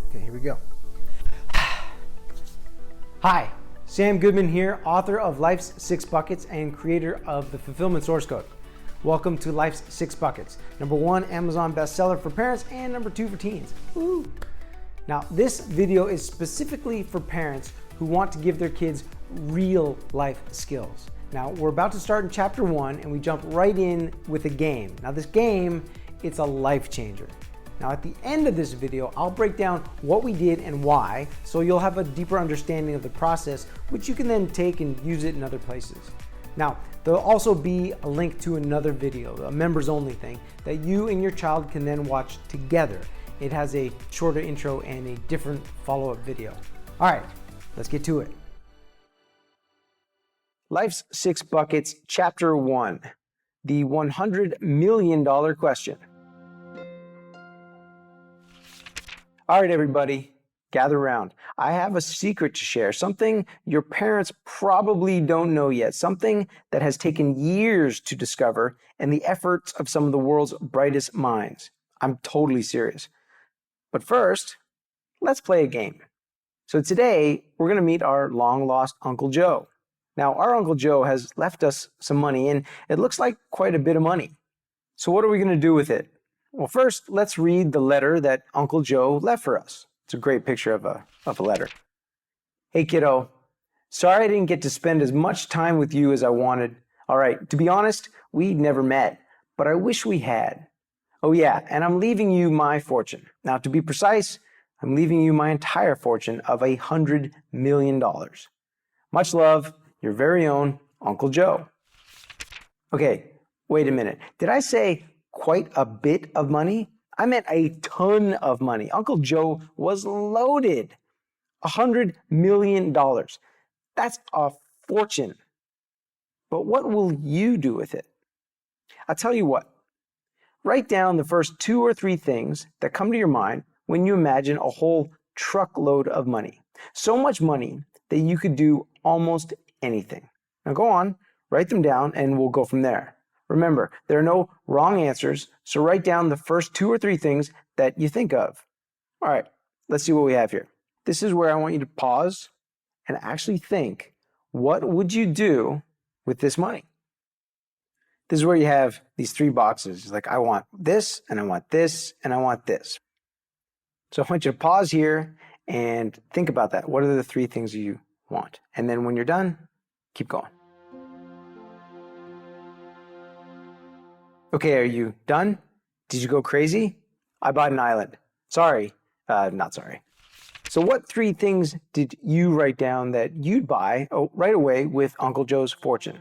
Okay, here we go. Hi, Sam Goodman here, author of Life's 6 Buckets and creator of the Fulfillment Source Code. Welcome to Life's 6 Buckets. #1 Amazon bestseller for parents and #2 for teens. Woo. Now, this video is specifically for parents who want to give their kids real life skills. Now, we're about to start in chapter 1 and we jump right in with a game. Now, this game, it's a life changer. Now, at the end of this video, I'll break down what we did and why, so you'll have a deeper understanding of the process, which you can then take and use it in other places. Now, there'll also be a link to another video, a members only thing, that you and your child can then watch together. It has a shorter intro and a different follow-up video. All right, let's get to it. Life's 6 Buckets, Chapter 1, the $100 million question. All right, everybody, gather around. I have a secret to share, something your parents probably don't know yet, something that has taken years to discover and the efforts of some of the world's brightest minds. I'm totally serious. But first, let's play a game. So today, we're going to meet our long-lost Uncle Joe. Now, our Uncle Joe has left us some money, and it looks like quite a bit of money. So what are we going to do with it? Well, first, let's read the letter that Uncle Joe left for us. It's a great picture of a letter. Hey, kiddo. Sorry I didn't get to spend as much time with you as I wanted. All right, to be honest, we never met, but I wish we had. Oh yeah, and I'm leaving you my fortune. Now, to be precise, I'm leaving you my entire fortune of $100 million. Much love, your very own Uncle Joe. Okay, wait a minute. Did I say quite a bit of money? I meant a ton of money. Uncle Joe was loaded. $100 million. That's a fortune. But what will you do with it? I'll tell you what. Write down the first 2 or 3 things that come to your mind when you imagine a whole truckload of money. So much money that you could do almost anything. Now go on, write them down, and we'll go from there. Remember, there are no wrong answers, so write down the first 2 or 3 things that you think of. All right, let's see what we have here. This is where I want you to pause and actually think, what would you do with this money? This is where you have these 3 boxes. It's like, I want this, and I want this, and I want this. So I want you to pause here and think about that. What are the 3 things you want? And then when you're done, keep going. Okay, are you done? Did you go crazy? I bought an island. Sorry, not sorry. So what 3 things did you write down that you'd buy right away with Uncle Joe's fortune?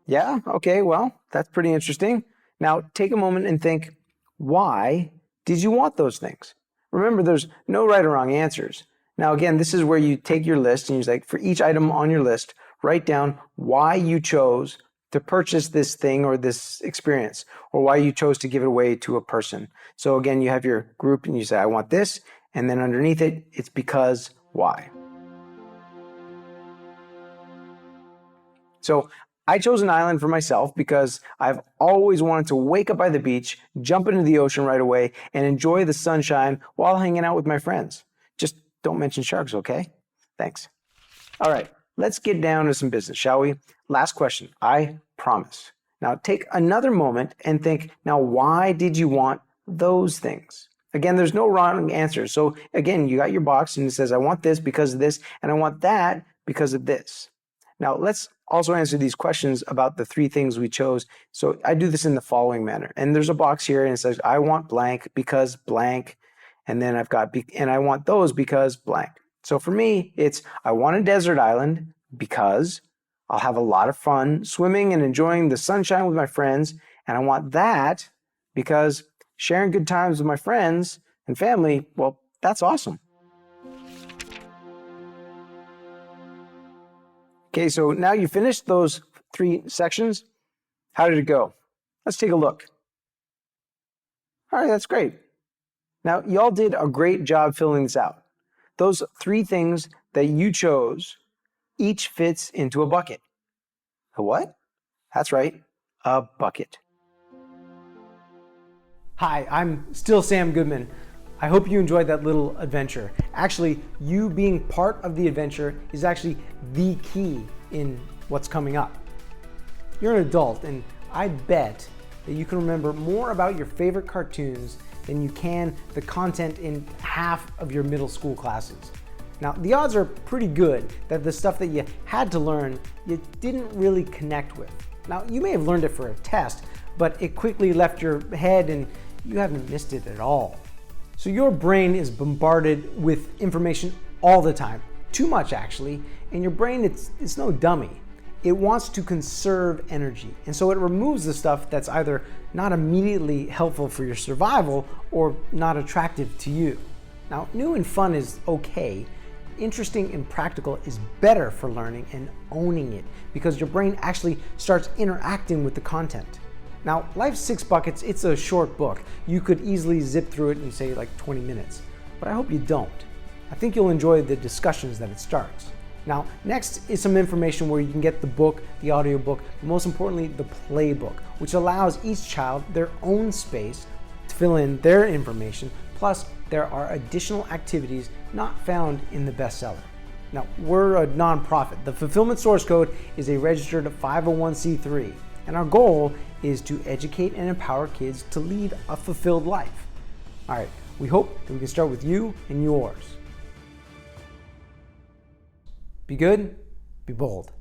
Yeah, okay, well, that's pretty interesting. Now take a moment and think, why did you want those things? Remember, there's no right or wrong answers. Now again, this is where you take your list and you're like, for each item on your list, write down why you chose to purchase this thing or this experience, or why you chose to give it away to a person. So again, you have your group and you say, I want this, and then underneath it, it's because why. So I chose an island for myself because I've always wanted to wake up by the beach, jump into the ocean right away, and enjoy the sunshine while hanging out with my friends. Just don't mention sharks, okay? Thanks. All right. Let's get down to some business, shall we? Last question, I promise. Now take another moment and think, now why did you want those things? Again, there's no wrong answer. So again, you got your box and it says, I want this because of this, and I want that because of this. Now let's also answer these questions about the 3 things we chose. So I do this in the following manner. And there's a box here and it says, I want blank because blank. And then I've got, and I want those because blank. So for me, it's I want a desert island because I'll have a lot of fun swimming and enjoying the sunshine with my friends. And I want that because sharing good times with my friends and family, well, that's awesome. Okay, so now you finished those 3 sections. How did it go? Let's take a look. All right, that's great. Now, y'all did a great job filling this out. Those 3 things that you chose, each fits into a bucket. A what? That's right, a bucket. Hi, I'm still Sam Goodman. I hope you enjoyed that little adventure. Actually, you being part of the adventure is actually the key in what's coming up. You're an adult, and I bet that you can remember more about your favorite cartoons than you can the content in half of your middle school classes. Now, the odds are pretty good that the stuff that you had to learn, you didn't really connect with. Now, you may have learned it for a test, but it quickly left your head and you haven't missed it at all. So your brain is bombarded with information all the time, too much actually, and your brain, it's no dummy. It wants to conserve energy, and so it removes the stuff that's either not immediately helpful for your survival or not attractive to you. Now, new and fun is okay. Interesting and practical is better for learning and owning it because your brain actually starts interacting with the content. Now, Life's 6 Buckets, it's a short book. You could easily zip through it in say like 20 minutes, but I hope you don't. I think you'll enjoy the discussions that it starts. Now, next is some information where you can get the book, the audiobook, but most importantly, the playbook, which allows each child their own space to fill in their information. Plus, there are additional activities not found in the bestseller. Now, we're a nonprofit. The Fulfillment Source Code is a registered 501c3, and our goal is to educate and empower kids to lead a fulfilled life. All right, we hope that we can start with you and yours. Be good, be bold.